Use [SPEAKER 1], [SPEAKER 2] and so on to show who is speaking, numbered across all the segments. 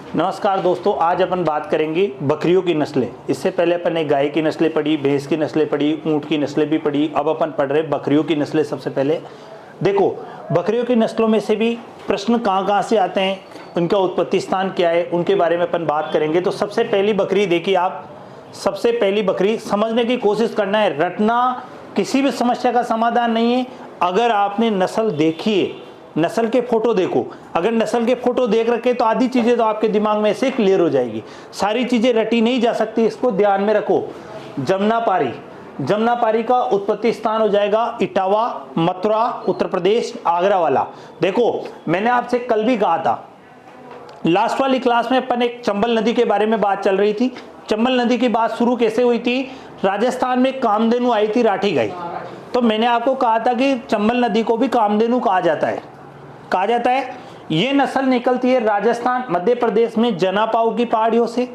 [SPEAKER 1] नमस्कार दोस्तों, आज अपन बात करेंगे बकरियों की नस्लें। इससे पहले अपन ने गाय की नस्लें पढ़ी, भैंस की नस्लें पढ़ी, ऊंट की नस्लें भी पढ़ी। अब अपन पढ़ रहे बकरियों की नस्लें। सबसे पहले देखो, बकरियों की नस्लों में से भी प्रश्न कहाँ से आते हैं, उनका उत्पत्ति स्थान क्या है, उनके बारे में अपन बात करेंगे। तो सबसे पहली बकरी देखिए आप, सबसे पहली बकरी समझने की कोशिश करना है। रटना किसी भी समस्या का समाधान नहीं है। अगर आपने नस्ल देखी है, नस्ल के फोटो देखो, अगर नस्ल के फोटो देख रखे तो आधी चीजें तो आपके दिमाग में से क्लियर हो जाएगी। सारी चीजें रटी नहीं जा सकती, इसको ध्यान में रखो। जमुनापारी, जमुनापारी का उत्पत्ति स्थान हो जाएगा इटावा, मथुरा, उत्तर प्रदेश, आगरा वाला। देखो, मैंने आपसे कल भी कहा था, लास्ट वाली क्लास में अपन एक चंबल नदी के बारे में बात चल रही थी। चंबल नदी की बात शुरू कैसे हुई थी? राजस्थान में कामधेनु आई थी, राठी गाय। तो मैंने आपको कहा था कि चंबल नदी को भी कामधेनु कहा जाता है, कहा जाता है। ये नस्ल निकलती है राजस्थान, मध्य प्रदेश में जनापाऊ की पहाड़ियों से।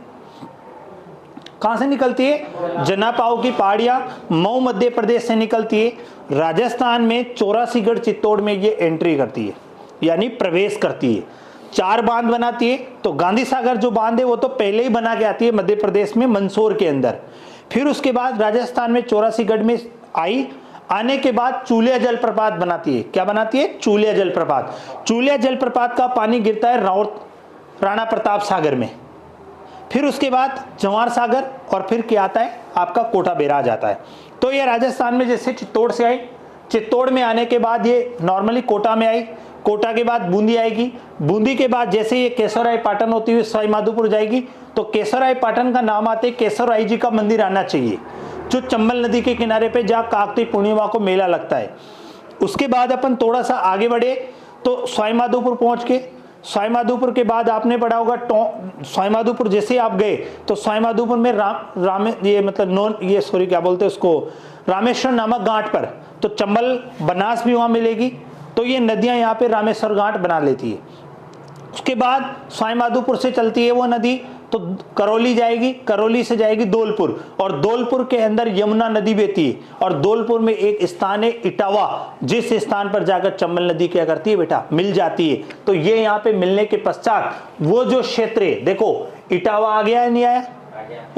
[SPEAKER 1] कहां से निकलती है? जनापाऊ की पहाड़ियां, मऊ मध्य प्रदेश से निकलती है। राजस्थान में चौरासीगढ़ चित्तौड़ में ये एंट्री करती है, यानी प्रवेश करती है। 4 बांध बनाती है। तो गांधी सागर जो बांध है वो तो पहले ही बना के आती है मध्य प्रदेश में, मंदसौर के अंदर। फिर उसके बाद राजस्थान में चौरासीगढ़ में आई, आने के बाद चूलिया जलप्रपात बनाती है। क्या बनाती है? चूलिया जलप्रपात। चूलिया जलप्रपात का पानी गिरता है राणा प्रताप सागर में। फिर उसके बाद जवाहर सागर, और फिर क्या आता है आपका कोटा बैराज आता है। तो ये राजस्थान में जैसे चित्तौड़ से आई, चित्तौड़ में आने के बाद ये नॉर्मली कोटा में आई, कोटा के बाद बूंदी आएगी, बूंदी के बाद जैसे ये केसरराय पाटन होती हुई सवाई माधोपुर जाएगी। तो केसरराय पाटन का नाम आते केसरराय जी का मंदिर आना चाहिए, जो चंबल नदी के किनारे पे जहाँ काकती पूर्णिमा को मेला लगता है। उसके बाद अपन थोड़ा सा आगे बढ़े तो सवाई माधोपुर पहुंच के, सवाई माधोपुर के बाद आपने पढ़ा होगा सवाई माधोपुर जैसे आप गए तो सवाई माधोपुर में रामेश्वर नामक घाट पर, तो चंबल बनास भी वहां मिलेगी। तो ये नदियां यहाँ पे रामेश्वर घाट बना लेती है। उसके बाद सवाई माधोपुर से चलती है वो नदी तो करौली जाएगी, करौली से जाएगी धौलपुर, और धौलपुर के अंदर यमुना नदी बहती है। और धौलपुर में एक स्थान है इटावा, जिस स्थान पर जाकर चंबल नदी क्या करती है बेटा, मिल जाती है। तो ये यहाँ पे मिलने के पश्चात वो जो क्षेत्र है, देखो इटावा आ गया है, नहीं आया?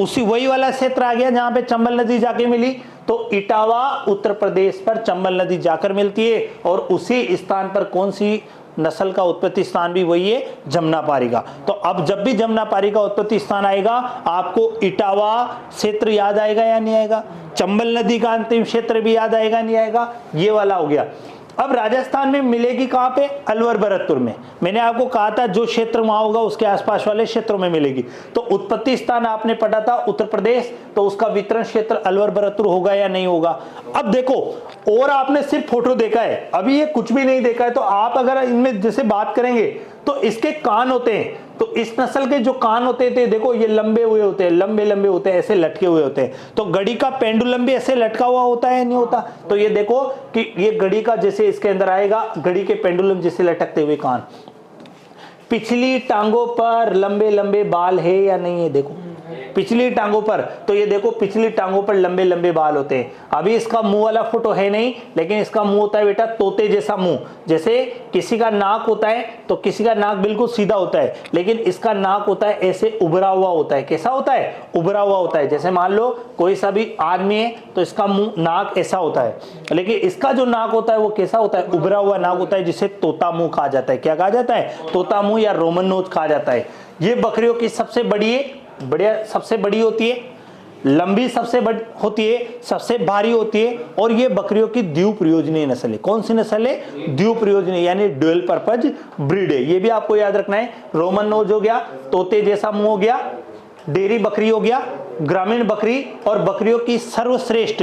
[SPEAKER 1] उसी वही वाला क्षेत्र आ गया जहां पे चंबल नदी जाके मिली। तो इटावा उत्तर प्रदेश पर चंबल नदी जाकर मिलती है, और उसी स्थान पर कौन सी नस्ल का उत्पत्ति स्थान भी वही है, जमुनापारी का। तो अब जब भी जमुनापारी का उत्पत्ति स्थान आएगा, आपको इटावा क्षेत्र याद आएगा या नहीं आएगा? चंबल नदी का अंतिम क्षेत्र भी याद आएगा नहीं आएगा? ये वाला हो गया। अब राजस्थान में मिलेगी कहां पे? अलवर भरतपुर में। मैंने आपको कहा था जो क्षेत्र वहां होगा उसके आसपास वाले क्षेत्रों में मिलेगी। तो उत्पत्ति स्थान आपने पढ़ा था उत्तर प्रदेश, तो उसका वितरण क्षेत्र अलवर भरतपुर होगा या नहीं होगा? अब देखो, और आपने सिर्फ फोटो देखा है, अभी ये कुछ भी नहीं देखा है। तो आप अगर इनमें जैसे बात करेंगे तो इसके कान होते हैं, तो इस नस्ल के जो कान होते थे, देखो ये लंबे हुए होते हैं, लंबे लंबे होते हैं, ऐसे लटके हुए होते हैं। तो घड़ी का पेंडुलम भी ऐसे लटका हुआ होता है, नहीं होता? तो ये देखो कि ये घड़ी का जैसे इसके अंदर आएगा, घड़ी के पेंडुलम जैसे लटकते हुए कान। पिछली टांगों पर लंबे लंबे बाल है या नहीं है? देखो पिछली टांगों पर, तो ये देखो पिछली टांगों पर लंबे लंबे बाल होते हैं। अभी इसका मुंह वाला फोटो है नहीं, लेकिन इसका मुंह होता है बेटा तोते जैसा मुंह। जैसे किसी का नाक होता है तो किसी का नाक बिल्कुल सीधा होता है, लेकिन इसका नाक होता है ऐसे उभरा हुआ होता है। कैसा होता है? उभरा हुआ होता है। जैसे मान लो कोई सा भी आदमी है तो इसका मुंह नाक ऐसा होता है, लेकिन इसका जो नाक होता है वो कैसा होता है? उभरा हुआ नाक होता है, जिसे तोता मुंह कहा जाता है। क्या कहा जाता है? तोता मुंह या रोमन नोज कहा जाता है। ये बकरियों की सबसे सबसे बड़ी होती है, लंबी सबसे बड़ी होती है, सबसे भारी होती है, और ये बकरियों की द्विप्रयोजनीय नस्ल है। कौन सी नस्ल है? द्विप्रयोजनीय, यानी ड्यूअल पर्पज ब्रीड है। ये भी आपको याद रखना है। रोमन नोज हो गया, तोते जैसा मुंह हो गया, डेयरी बकरी हो गया, ग्रामीण बकरी, और बकरियों की सर्वश्रेष्ठ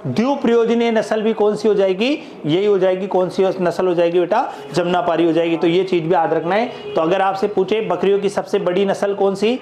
[SPEAKER 1] द्विप्रयोजनीय नस्ल भी कौन सी हो जाएगी? यही हो जाएगी। कौन सी नस्ल हो जाएगी बेटा? जमुनापारी हो जाएगी। तो ये चीज भी याद रखना है। तो अगर आपसे पूछे बकरियों की सबसे बड़ी नस्ल कौन सी,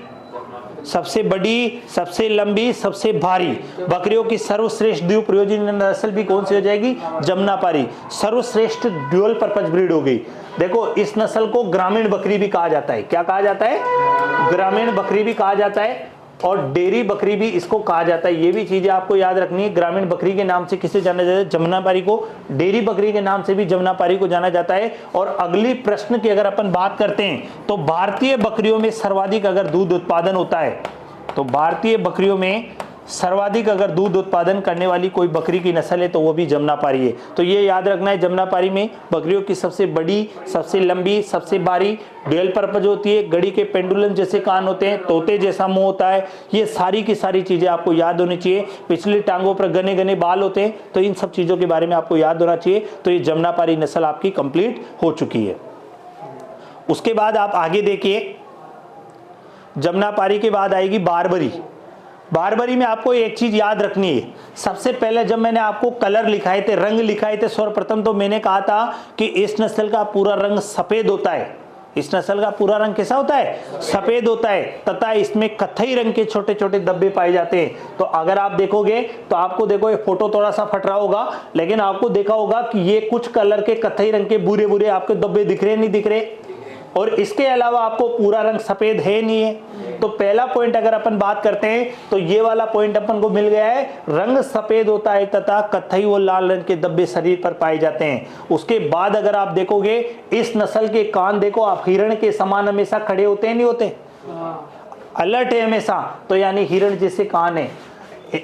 [SPEAKER 1] सबसे बड़ी, सबसे लंबी, सबसे भारी, बकरियों की सर्वश्रेष्ठ द्विप्रयोजनीय नस्ल भी कौन सी हो जाएगी? जमुनापारी। सर्वश्रेष्ठ ड्यूअल पर्पज ब्रीड हो गई। देखो इस नस्ल को ग्रामीण बकरी भी कहा जाता है। क्या कहा जाता है? ग्रामीण बकरी भी कहा जाता है। और डेयरी बकरी भी इसको कहा जाता है। ये भी चीजें आपको याद रखनी है। ग्रामीण बकरी के नाम से किसे जाना जाता है? जमुनापारी को। डेयरी बकरी के नाम से भी जमुनापारी को जाना जाता है। और अगली प्रश्न की अगर अपन बात करते हैं तो भारतीय बकरियों में सर्वाधिक अगर दूध उत्पादन होता है, तो भारतीय बकरियों में सर्वाधिक अगर दूध उत्पादन करने वाली कोई बकरी की नस्ल है तो वो भी जमुनापारी है। तो ये याद रखना है, जमुनापारी में बकरियों की सबसे बड़ी, सबसे लंबी, सबसे बारी, ड्यूअल पर्पज होती है, घड़ी के पेंडुलम जैसे कान होते हैं, तोते जैसा मुंह होता है। ये सारी की सारी चीजें आपको याद होनी चाहिए। पिछली टांगों पर घने घने बाल होते हैं, तो इन सब चीजों के बारे में आपको याद होना चाहिए। तो ये जमुनापारी नस्ल आपकी कंप्लीट हो चुकी है। उसके बाद आप आगे देखिए, जमुनापारी के बाद आएगी बारबरी। बारबरी में आपको एक चीज याद रखनी है। सबसे पहले जब मैंने आपको कलर लिखाए थे, रंग लिखाए थे सर्वप्रथम, तो मैंने कहा था कि इस नस्ल का पूरा रंग सफेद होता है। इस नस्ल का पूरा रंग कैसा होता है? सफेद होता है, तथा इसमें कत्थई रंग के छोटे छोटे धब्बे पाए जाते हैं। तो अगर आप देखोगे तो आपको देखो, ये फोटो थोड़ा सा फट रहा होगा, लेकिन आपको देखा होगा कि ये कुछ कलर के कत्थई रंग के बुरे बुरे आपके धब्बे दिख रहे नहीं दिख रहे? और इसके अलावा आपको पूरा रंग सफेद है नहीं है। तो पहला पॉइंट अगर अपन बात करते हैं तो ये वाला पॉइंट अपन को मिल गया है, रंग सफेद होता है तथा कत्थई व लाल रंग के धब्बे शरीर पर पाए जाते हैं। उसके बाद अगर आप देखोगे, इस नस्ल के कान देखो आप, हिरण के समान हमेशा खड़े होते हैं नहीं होते? अलर्ट है हमेशा, तो यानी हिरण जैसे कान है।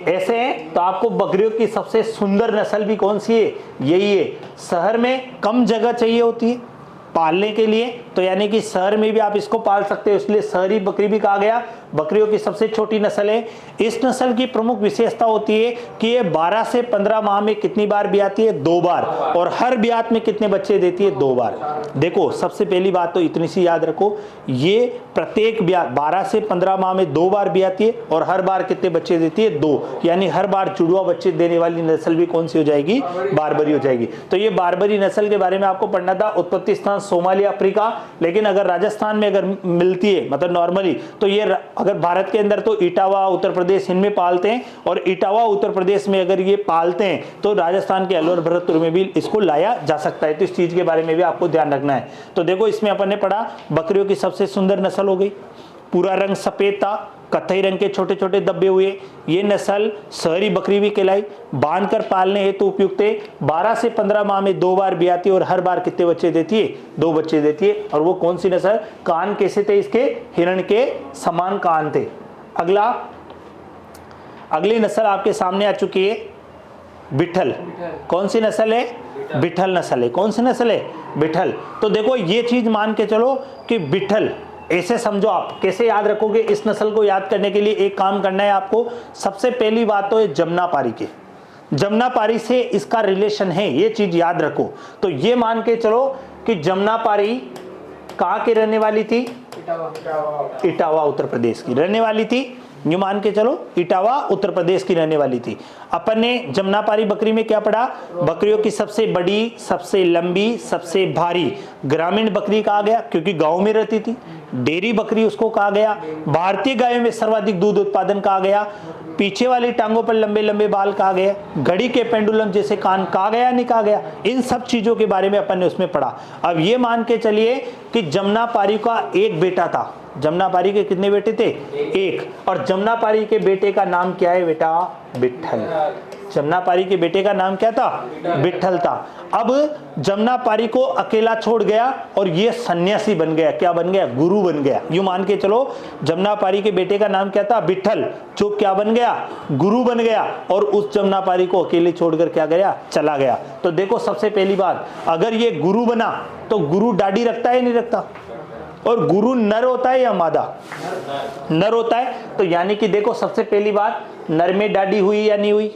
[SPEAKER 1] ऐसे हैं तो आपको बकरियों की सबसे सुंदर नस्ल भी कौन सी है? यही है। शहर में कम जगह चाहिए होती है पालने के लिए, तो यानी कि शहर में भी आप इसको पाल सकते हो, इसलिए शहरी बकरी भी कहा गया। बकरियों की सबसे छोटी नस्ल है। इस नस्ल की प्रमुख विशेषता होती है कि ये 12 से 15 माह में कितनी बार ब्याती है? 2 बार। और हर ब्यात में कितने बच्चे देती है? 2 बार। देखो, सबसे पहली बात तो इतनी सी याद रखो, ये प्रत्येक ब्यात 12 से 15 माह में 2 बार ब्याती है और हर बार कितने बच्चे देती है? 2। यानी हर बार जुड़वा बच्चे देने वाली नस्ल भी कौन सी हो जाएगी? बारबरी हो जाएगी। तो ये बारबरी नस्ल के बारे में आपको पढ़ना था। उत्पत्ति स्थान सोमालिया अफ्रीका, लेकिन अगर राजस्थान में अगर मिलती है मतलब नॉर्मली, तो ये अगर भारत के अंदर तो इटावा उत्तर प्रदेश इनमें पालते हैं, और इटावा उत्तर प्रदेश में अगर ये पालते हैं तो राजस्थान के अलवर भरतपुर में भी इसको लाया जा सकता है। तो इस चीज के बारे में भी आपको ध्यान रखना है। तो देखो, इसमें अपन ने पढ़ा बकरियों की सबसे सुंदर नस्ल हो गई, पूरा रंग सफेद था, कत्थई रंग के छोटे छोटे धब्बे हुए। ये नस्ल शहरी बकरी भी कहलाई। बांधकर पालने हेतु उपयुक्त है। 12 से 15 माह में 2 बार ब्याती है और हर बार कितने बच्चे देती है? 2 बच्चे देती है। और वो कौन सी नस्ल? कान कैसे थे इसके? हिरण के समान कान थे। अगली नस्ल आपके सामने आ चुकी है, बिठल। कौन सी नस्ल है? बिठल नस्ल है। कौन सी नस्ल है? बिठल। तो देखो, ये चीज मान के चलो कि बिठल ऐसे समझो। आप कैसे याद रखोगे इस नस्ल को? याद करने के लिए एक काम करना है आपको। सबसे पहली बात तो है जमुनापारी के, जमुनापारी से इसका रिलेशन है, ये चीज याद रखो। तो ये मान के चलो कि जमुनापारी कहाँ की रहने वाली थी? इटावा उत्तर प्रदेश की रहने वाली थी। ये मान के चलो इटावा उत्तर प्रदेश की रहने वाली थी। अपन ने जमुनापारी बकरी में क्या पढ़ा? बकरियों की सबसे बड़ी, सबसे लंबी, सबसे भारी। ग्रामीण बकरी कहा गया क्योंकि गांव में रहती थी। डेयरी बकरी उसको कहा गया। भारतीय गायों में सर्वाधिक दूध उत्पादन कहा गया। पीछे वाली टांगों पर लंबे लंबे बाल कहा गया। घड़ी के पेंडुलम जैसे कान कहा गया नहीं कहा गया? इन सब चीजों के बारे में अपन ने उसमें पढ़ा। अब ये मान के चलिए कि जमुनापारी का एक बेटा था। जमुनापारी के कितने बेटे थे? एक। और जमुनापारी के बेटे का नाम क्या है बेटा? विट्ठल। जमुनापारी के बेटे का नाम क्या था? विट्ठल था। अब जमुनापारी को अकेला छोड़ गया और ये सन्यासी बन गया। क्या बन गया? गुरु बन गया। यूं मान के चलो, जमुनापारी के बेटे का नाम क्या था? विट्ठल, जो क्या बन गया? गुरु बन गया। और उस जमुनापारी को अकेले छोड़कर क्या गया? चला गया। तो देखो, सबसे पहली बात, अगर ये गुरु बना तो गुरु दाढ़ी रखता है नहीं रखता? और गुरु नर होता है या मादा? नर होता है। तो यानी कि देखो, सबसे पहली बात, नर में दाढ़ी हुई या नहीं हुई?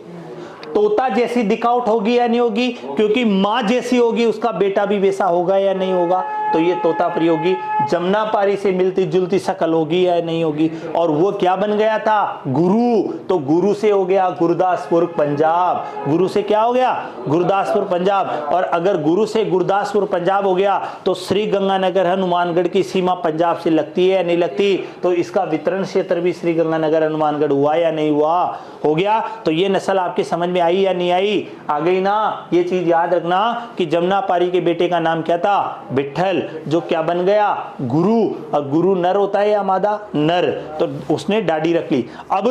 [SPEAKER 1] तोता जैसी दिखावट होगी या नहीं होगी? क्योंकि माँ जैसी होगी, उसका बेटा भी वैसा होगा या नहीं होगा? तो ये तोतापरी होगी। जमुनापारी से मिलती जुलती शक्ल होगी या नहीं होगी? और वो क्या बन गया था? गुरु। तो गुरु से हो गया गुरदासपुर पंजाब। गुरु से क्या हो गया? गुरदासपुर पंजाब। और अगर गुरु से गुरदासपुर पंजाब हो गया तो श्री गंगानगर हनुमानगढ़ की सीमा पंजाब से लगती है या नहीं लगती? तो इसका वितरण क्षेत्र भी श्री गंगानगर हनुमानगढ़ हुआ या नहीं हुआ? हो गया। तो ये नस्ल आपके समझ में आई या नहीं आई? आ गई ना। ये चीज याद रखना कि जमुनापारी के बेटे का नाम क्या था? विट्ठल, जो क्या बन गया? गुरु। और गुरु नर होता है या मादा? नर। तो उसने डाडी रख ली। अब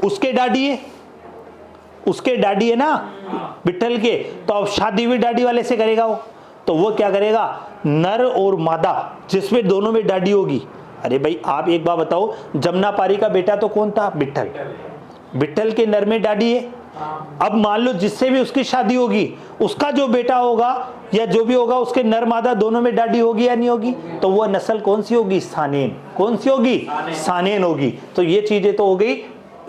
[SPEAKER 1] उसके डाडी है, उसके डाडी है ना विट्ठल के, तो अब शादी भी डाडी वाले से करेगा वो। तो वो क्या करेगा? नर और मादा जिसमें दोनों में डाडी होगी। अरे भाई आप एक बात बताओ, जमुनापारी का बेटा तो कौन था? विट्ठल। विट्ठल के नर में डाडी है। अब मान लो जिससे भी उसकी शादी होगी, उसका जो बेटा होगा या जो भी होगा, उसके नर मादा दोनों में डाडी होगी या नहीं होगी? तो वो नस्ल कौन सी होगी? सानेन। कौन सी होगी? सानेन होगी। तो ये चीजें तो हो गई,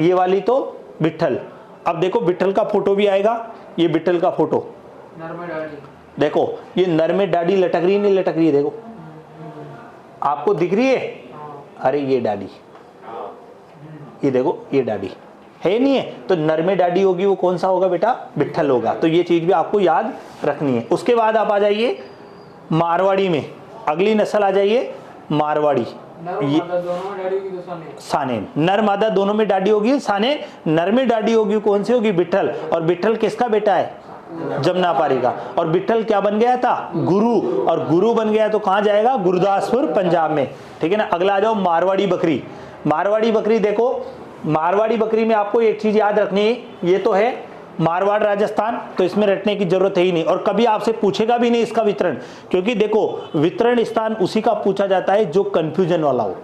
[SPEAKER 1] ये वाली तो विट्ठल। अब देखो विट्ठल का फोटो भी आएगा, ये विट्ठल का फोटो देखो, ये नर में डाडी लटक रही नहीं लटक रही है? देखो आपको दिख रही है? अरे ये डाडी, ये देखो ये डाडी है नहीं है? तो नर में डाडी होगी, वो कौन सा होगा बेटा? विट्ठल होगा। तो ये चीज भी आपको याद रखनी है। उसके बाद आप आ जाइए मारवाड़ी में, अगली नस्ल आ जाइए मारवाड़ी। ये सानेन। नर मादा दोनों में डाडी होगी सानेन। नर में डाडी होगी कौन सी होगी? विट्ठल। और विट्ठल किसका बेटा है? जमुनापारी का। और विट्ठल क्या बन गया था? गुरु। और गुरु बन गया तो कहां जाएगा? गुरदासपुर पंजाब में। ठीक है ना। अगला आ जाओ मारवाड़ी बकरी। मारवाड़ी बकरी देखो, मारवाड़ी बकरी में आपको एक चीज याद रखनी है, ये तो है मारवाड़ राजस्थान, तो इसमें रटने की जरूरत है ही नहीं। और कभी आपसे पूछेगा भी नहीं इसका वितरण, क्योंकि देखो वितरण स्थान उसी का पूछा जाता है जो कंफ्यूजन वाला हो।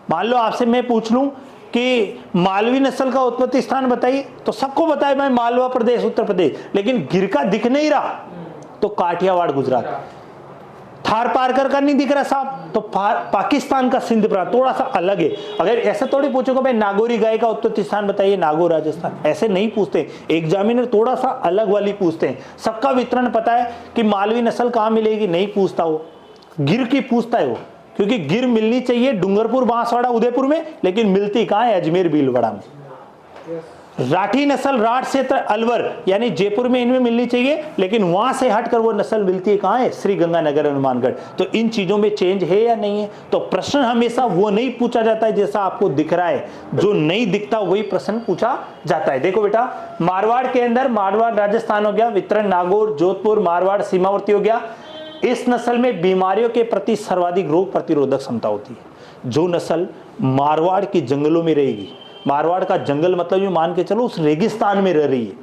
[SPEAKER 1] मान लो आपसे मैं पूछ लूं कि मालवी नस्ल का उत्पत्ति स्थान बताइए, तो सबको बताए भाई मालवा प्रदेश उत्तर प्रदेश, लेकिन गिर का दिख नहीं रहा तो काठियावाड़ गुजरात। थार पारकर का नहीं दिख रहा साहब तो पाकिस्तान का सिंध प्रांत, थोड़ा सा अलग है। अगर ऐसा थोड़ी पूछोगे भाई नागौरी गाय का उत्पत्ति स्थान बताइए, नागौर राजस्थान, ऐसे नहीं पूछते। एग्जामिनर थोड़ा सा अलग वाली पूछते हैं। सबका वितरण पता है कि मालवी नस्ल कहाँ मिलेगी, नहीं पूछता वो, गिर की पूछता है वो, क्योंकि गिर मिलनी चाहिए डूंगरपुर, बांसवाड़ा, उदयपुर में, लेकिन मिलती कहाँ है? अजमेर, भीलवाड़ा में। राठी नस्ल राठ क्षेत्र अलवर यानी जयपुर में इनमें मिलनी चाहिए, लेकिन वहां से हटकर वो नस्ल मिलती है कहाँ है? श्री गंगानगर, हनुमानगढ़। तो इन चीजों में चेंज है या नहीं है? तो प्रश्न हमेशा वो नहीं पूछा जाता है जैसा आपको दिख रहा है, जो नहीं दिखता वही प्रश्न पूछा जाता है। देखो बेटा, मारवाड़ के अंदर मारवाड़ राजस्थान हो गया, वितरण नागौर, जोधपुर, मारवाड़ सीमावर्ती हो गया। इस नस्ल में बीमारियों के प्रति सर्वाधिक रोग प्रतिरोधक क्षमता होती है। जो नस्ल मारवाड़ के जंगलों में रहेगी, मारवाड़ का जंगल मतलब ये मान के चलो उस रेगिस्तान में रह रही है,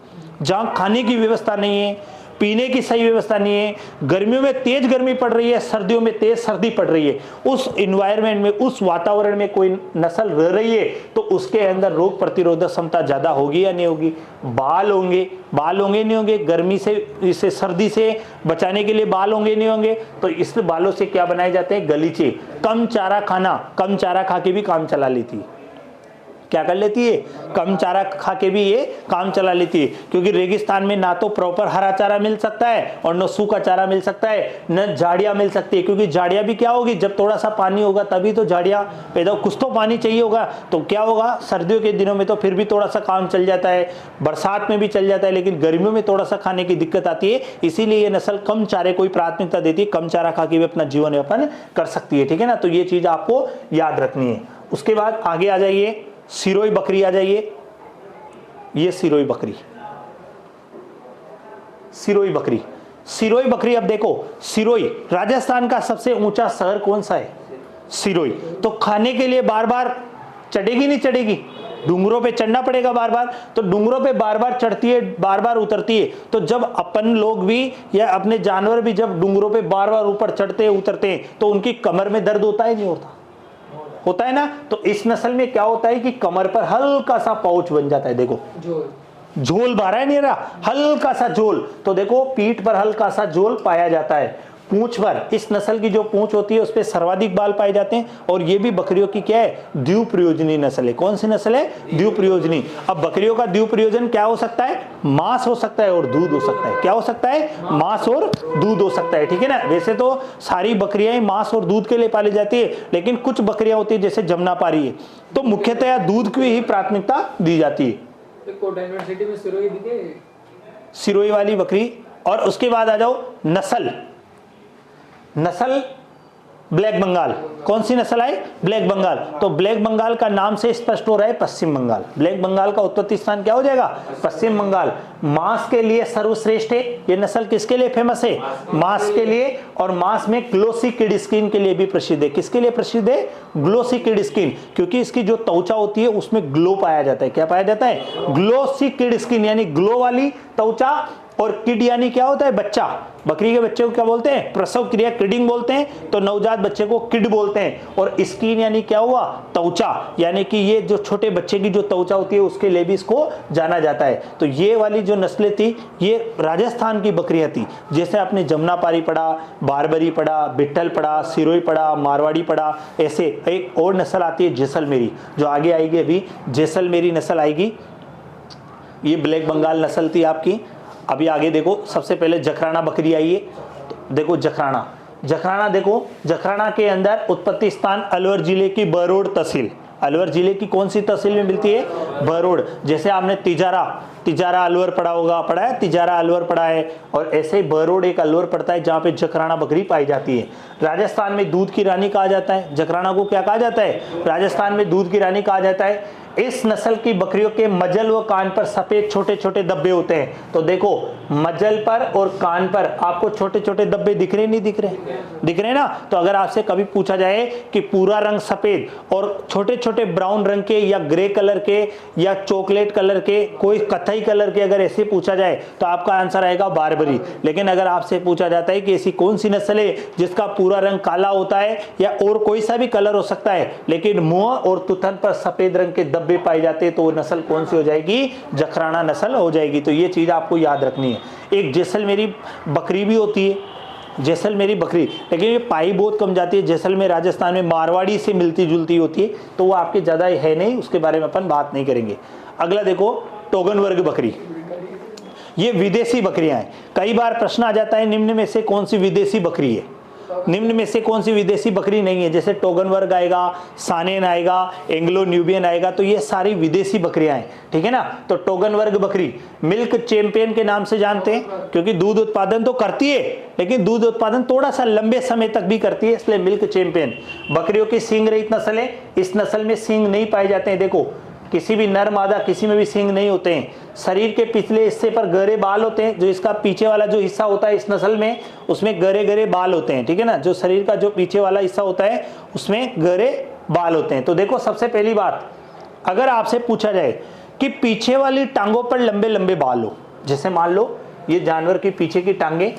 [SPEAKER 1] जहां खाने की व्यवस्था नहीं है, पीने की सही व्यवस्था नहीं है, गर्मियों में तेज गर्मी पड़ रही है, सर्दियों में तेज सर्दी पड़ रही है, उस इन्वायरमेंट में, उस वातावरण में कोई नस्ल रह रही है, तो उसके अंदर रोग प्रतिरोधक क्षमता ज्यादा होगी या नहीं होगी? बाल होंगे, बाल होंगे नहीं होंगे? गर्मी से, इसे सर्दी से बचाने के लिए बाल होंगे नहीं होंगे? तो इस बालों से क्या बनाए जाते हैं? गलीचे। कम चारा खाना, कम चारा खा के भी काम चला लेती है। क्या कर लेती है? कम चारा खा के भी ये काम चला लेती है, क्योंकि रेगिस्तान में ना तो प्रॉपर हरा चारा मिल सकता है और न सूखा चारा मिल सकता है, न झाड़ियां मिल सकती है, क्योंकि झाड़ियां भी क्या होगी? जब थोड़ा सा पानी होगा तभी तो झाड़ियां पैदा, कुछ तो पानी चाहिए होगा, तो क्या होगा? सर्दियों के दिनों में तो फिर भी थोड़ा सा काम चल जाता है, बरसात में भी चल जाता है, लेकिन गर्मियों में थोड़ा सा खाने की दिक्कत आती है। इसीलिए ये नस्ल कम चारे को प्राथमिकता देती है, कम चारा खा के भी अपना जीवन यापन कर सकती है। ठीक है ना। तो ये चीज आपको याद रखनी है। उसके बाद आगे आ जाइए, सिरोई बकरी आ जाइए। ये सिरोई बकरी, सिरोई बकरी, सिरोई बकरी। अब देखो, सिरोई राजस्थान का सबसे ऊंचा शहर कौन सा है? सिरोई। तो खाने के लिए बार बार चढ़ेगी नहीं चढ़ेगी? डूंगरों पे चढ़ना पड़ेगा बार बार, तो डूंगरों पे बार बार चढ़ती है, बार बार उतरती है। तो जब अपन लोग भी या अपने जानवर भी जब डूंगरों पे बार बार ऊपर चढ़ते उतरते हैं, तो उनकी कमर में दर्द होता है नहीं होता? होता है ना। तो इस नस्ल में क्या होता है कि कमर पर हल्का सा पाउच बन जाता है। देखो झोल बाहर है नहीं रहा, हल्का सा झोल। तो देखो पीठ पर हल्का सा झोल पाया जाता है। पूंछ पर, इस नस्ल की जो पूंछ होती है उस पर सर्वाधिक बाल पाए जाते हैं। और ये भी बकरियों की क्या है? द्विप्रयोजनी नस्ल है। कौन सी नस्ल है? द्विप्रयोजनी। अब बकरियों का द्विप्रयोजन क्या हो सकता है? मांस हो सकता है और दूध हो सकता है। क्या हो सकता है? मांस और दूध हो सकता है। ठीक है ना। वैसे तो सारी बकरियां मांस और दूध के लिए पाली जाती है, लेकिन कुछ बकरियां होती है जैसे जमुनापारी है, तो मुख्यतया दूध की ही प्राथमिकता दी जाती है। सिरोई वाली बकरी। और उसके बाद आ जाओ नस्ल। नस्ल ब्लैक बंगाल। कौन सी नस्ल आई? ब्लैक बंगाल। तो ब्लैक बंगाल का नाम से स्पष्ट हो रहा है पश्चिम बंगाल। ब्लैक बंगाल का उत्पत्ति स्थान क्या हो जाएगा? पश्चिम बंगाल। मांस के लिए सर्वश्रेष्ठ है ये नस्ल। किसके लिए फेमस है? मांस के लिए, और मांस में ग्लोसी किड स्किन के लिए भी प्रसिद्ध है। किसके लिए प्रसिद्ध है? ग्लोसी किड स्किन, क्योंकि इसकी जो त्वचा होती है उसमें ग्लो पाया जाता है। क्या पाया जाता है? ग्लोसी किड स्किन, यानी ग्लो वाली त्वचा। और किड यानी क्या होता है? बच्चा। बकरी के बच्चे को क्या बोलते हैं? प्रसव क्रिया किडिंग बोलते हैं। तो नवजात बच्चे को किड बोलते हैं। और स्किन यानी क्या हुआ? त्वचा, यानी कि ये जो छोटे बच्चे की जो त्वचा होती है उसके लिए भी इसको जाना जाता है। तो ये वाली जो नस्लें थी ये राजस्थान की बकरियां थी। जैसे आपने जमुनापारी पढ़ा, बारबरी पढ़ा, बिट्ठल पढ़ा, सिरोही पढ़ा, मारवाड़ी पढ़ा। ऐसे एक और नस्ल आती है जैसलमेरी, जो आगे आएगी। अभी जैसलमेरी नस्ल आएगी। ये ब्लैक बंगाल नस्ल थी आपकी। अभी आगे देखो, सबसे पहले जखराना बकरी आई है। तो देखो जखराना, जखराना देखो, जखराना के अंदर उत्पत्ति स्थान अलवर जिले की बहरोड तहसील। अलवर जिले की कौन सी तहसील में मिलती है? बहरोड। जैसे आपने तिजारा, तिजारा अलवर पढ़ा होगा, पढ़ा है? तिजारा अलवर पढ़ा है। और ऐसे ही बहरोड एक अलवर पड़ता है जहाँ पे जखराना बकरी पाई जाती है। राजस्थान में दूध की रानी कहा जाता है। जखराना को क्या कहा जाता है? राजस्थान में दूध की रानी कहा जाता है। इस नस्ल की बकरियों के मजल व कान पर सफेद छोटे छोटे धब्बे होते हैं। तो देखो, मजल पर और कान पर आपको छोटे छोटे धब्बे दिख रहे नहीं दिख रहे? दिख रहे ना? तो अगर आपसे कभी पूछा जाए कि पूरा रंग सफेद और छोटे छोटे ब्राउन रंग के या ग्रे कलर के या चॉकलेट कलर के, कोई कथई कलर के अगर ऐसे पूछा जाए तो आपका आंसर आएगा बारबरी। लेकिन अगर आपसे पूछा जाता है कि ऐसी कौन सी नस्ल है जिसका पूरा रंग काला होता है या और कोई सा भी कलर हो सकता है, लेकिन मुंह और तुथन पर सफेद रंग के धब्बे पाए जाते हैं, तो वो नस्ल कौन सी हो जाएगी? जखराना नस्ल हो जाएगी। तो ये चीज आपको याद रखनी है। एक जैसलमेरी बकरी भी होती है, जैसलमेरी बकरी, लेकिन ये पाई बहुत कम जाती है। जैसलमेर राजस्थान में मारवाड़ी से मिलती जुलती होती है, तो वो आपके ज्यादा है नहीं, उसके बारे में अपन बात नहीं करेंगे। अगला देखो, टोगन वर्ग बकरी। ये विदेशी बकरियां हैं। कई बार प्रश्न आ जाता है निम्न में से कौन सी विदेशी बकरी है? निम्न में से कौन सी विदेशी बकरी नहीं है? जैसे टोगन वर्ग आएगा, सानेन आएगा, एंग्लो न्यूबियन आएगा, तो ये सारी विदेशी बकरियां हैं। ठीक है ना? तो टोगन वर्ग बकरी मिल्क चैंपियन के नाम से जानते हैं, क्योंकि दूध उत्पादन तो करती है लेकिन दूध उत्पादन थोड़ा सा लंबे समय तक भी करती है, इसलिए मिल्क चैंपियन। बकरियों की सींग रहित नस्ल है। इस नस्ल में सींग नहीं पाए जाते हैं। देखो, किसी भी नर मादा किसी में भी सींग नहीं होते हैं। शरीर के पिछले हिस्से पर गहरे बाल होते हैं। जो इसका पीछे वाला जो हिस्सा होता है इस नस्ल में, उसमें गहरे गहरे बाल होते हैं। ठीक है ना? जो शरीर का जो पीछे वाला हिस्सा होता है उसमें गहरे बाल होते हैं। तो देखो, सबसे पहली बात, अगर आपसे पूछा जाए कि पीछे वाली टांगों पर लंबे लंबे बाल हो, जैसे मान लो ये जानवर की पीछे की टांगे,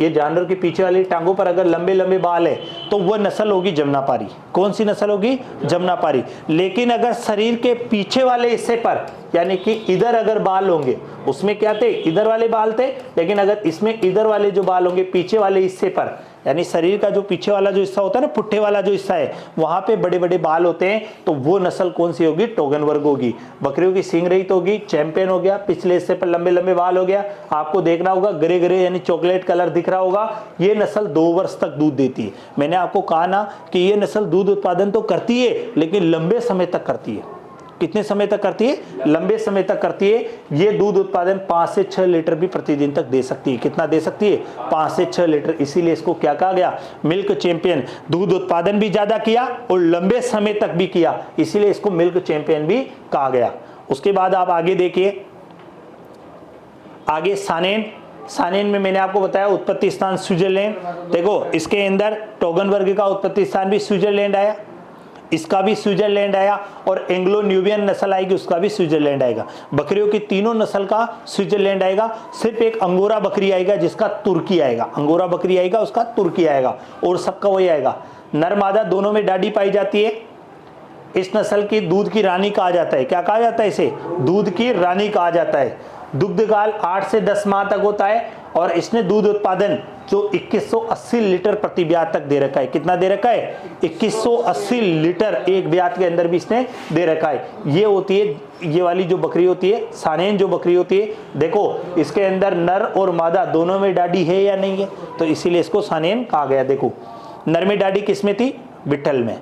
[SPEAKER 1] ये जानवर की पीछे वाली टांगों पर अगर लंबे लंबे बाल है तो वह नस्ल होगी जमुनापारी। कौन सी नस्ल होगी? जमुनापारी। लेकिन अगर शरीर के पीछे वाले हिस्से पर, यानी कि इधर अगर बाल होंगे, उसमें क्या थे? इधर वाले बाल थे। लेकिन अगर इसमें इधर वाले जो बाल होंगे पीछे वाले हिस्से पर, यानी शरीर का जो पीछे वाला जो हिस्सा होता है ना, पुट्ठे वाला जो हिस्सा है, वहां पे बड़े बड़े बाल होते हैं, तो वो नस्ल कौन सी होगी? टोगन वर्ग होगी। बकरियों की सींग रहित होगी, चैंपियन हो गया, पिछले हिस्से पर लंबे लंबे बाल हो गया। आपको देखना होगा ग्रे ग्रे यानी चॉकलेट कलर दिख रहा होगा। ये नस्ल 2 वर्ष तक दूध देती है। मैंने आपको कहा ना कि ये नस्ल दूध उत्पादन तो करती है लेकिन लंबे समय तक करती है। कितने समय तक करती है? लंबे समय तक करती है। ये दूध उत्पादन 5 से 6 लीटर भी प्रतिदिन तक दे सकती है। कितना दे सकती है? 5 से 6 लीटर। इसीलिए इसको क्या कहा गया? Milk champion. दूध उत्पादन भी ज्यादा किया और लंबे समय तक भी किया, इसीलिए इसको मिल्क चैंपियन भी कहा गया। उसके बाद आप आगे देखिए, आगे सानेन। सानेन में मैंने आपको बताया उत्पत्ति स्थान स्विट्जरलैंड। देखो, इसके अंदर टोगन वर्ग का उत्पत्ति स्थान भी स्विट्जरलैंड आया, इसका भी स्विट्जरलैंड आया, और एंग्लो न्यूबियन नस्ल आएगी उसका भी स्विट्जरलैंड आएगा। बकरियों की तीनों नस्ल का स्विट्जरलैंड आएगा। सिर्फ एक अंगोरा बकरी आएगा जिसका तुर्की आएगा। अंगोरा बकरी आएगा उसका तुर्की आएगा, और सबका वही आएगा। नर मादा दोनों में डाडी पाई जाती है। इस नस्ल की दूध की रानी कहा जाता है। क्या कहा जाता है इसे? दूध की रानी कहा जाता है। दुग्धकाल 8 से 10 माह तक होता है, और इसने दूध उत्पादन जो 2180 लीटर प्रति ब्यात तक दे रखा है। कितना दे रखा है? 2180 लीटर एक ब्यात के अंदर भी इसने दे रखा है। ये होती है, ये वाली जो बकरी होती है, सानेन जो बकरी होती है, देखो इसके अंदर नर और मादा दोनों में डाडी है या नहीं है, तो इसीलिए इसको सानेन कहा गया। देखो, नर में डाडी किस में थी? बिट्ठल में।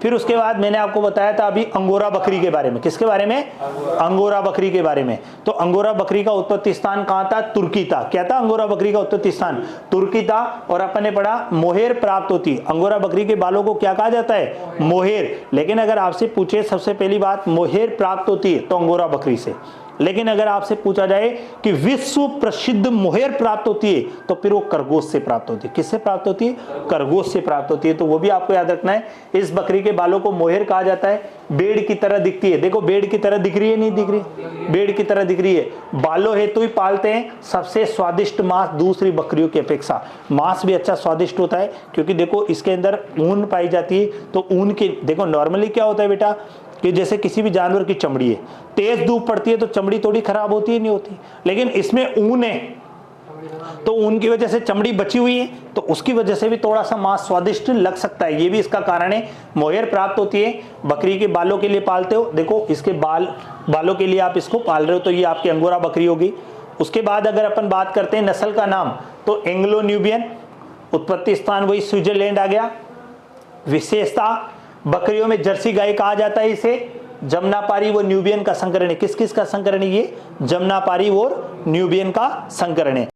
[SPEAKER 1] फिर उसके बाद मैंने आपको बताया था अभी अंगोरा बकरी के बारे में। किसके बारे में? अंगोरा बकरी के बारे में। तो अंगोरा बकरी का उत्पत्ति स्थान कहाँ था? तुर्की था। क्या था अंगोरा बकरी का उत्पत्ति स्थान? तुर्की था। और अपन ने पढ़ा मोहेर प्राप्त होती। अंगोरा बकरी के बालों को क्या कहा जाता है? मोहेर। लेकिन अगर आपसे पूछे सबसे पहली बात मोहेर प्राप्त होती है तो अंगोरा बकरी से। लेकिन अगर आपसे पूछा जाए कि विश्व प्रसिद्ध मोहेर प्राप्त होती है तो फिर वो खरगोश से प्राप्त होती है। किससे प्राप्त होती है? खरगोश से प्राप्त होती है। तो वो भी आपको याद रखना है। इस बकरी के बालों को मोहेर कहा जाता है। बेड़ की तरह दिखती है। देखो बेड़ की तरह दिख रही है, नहीं दिख रही? बेड़ की तरह दिख रही है। बालों हेतु ही पालते हैं। सबसे स्वादिष्ट मांस दूसरी बकरियों की अपेक्षा। मांस भी अच्छा स्वादिष्ट होता है क्योंकि देखो इसके अंदर ऊन पाई जाती है। तो ऊन के देखो नॉर्मली क्या होता है बेटा कि जैसे किसी भी जानवर की चमड़ी है, तेज धूप पड़ती है तो चमड़ी थोड़ी खराब होती है, नहीं होती। लेकिन इसमें ऊन है तो ऊन की वजह से चमड़ी बची हुई है तो उसकी वजह से भी थोड़ा सा मांस स्वादिष्ट लग सकता है। ये भी इसका कारण है। मोहेर प्राप्त होती है। बकरी के बालों के लिए पालते हो। देखो इसके बालों के लिए आप इसको पाल रहे हो तो ये आपकी अंगोरा बकरी होगी। उसके बाद अगर अपन बात करते हैं नस्ल का नाम तो एंग्लो न्यूबियन। उत्पत्ति स्थान वही स्विट्जरलैंड आ गया। विशेषता बकरियों में जर्सी गाय कहा जाता है इसे। जमनापारी व न्यूबियन का संकरण है। किस किस का संकरण है ये? जमनापारी और न्यूबियन का संकरण है।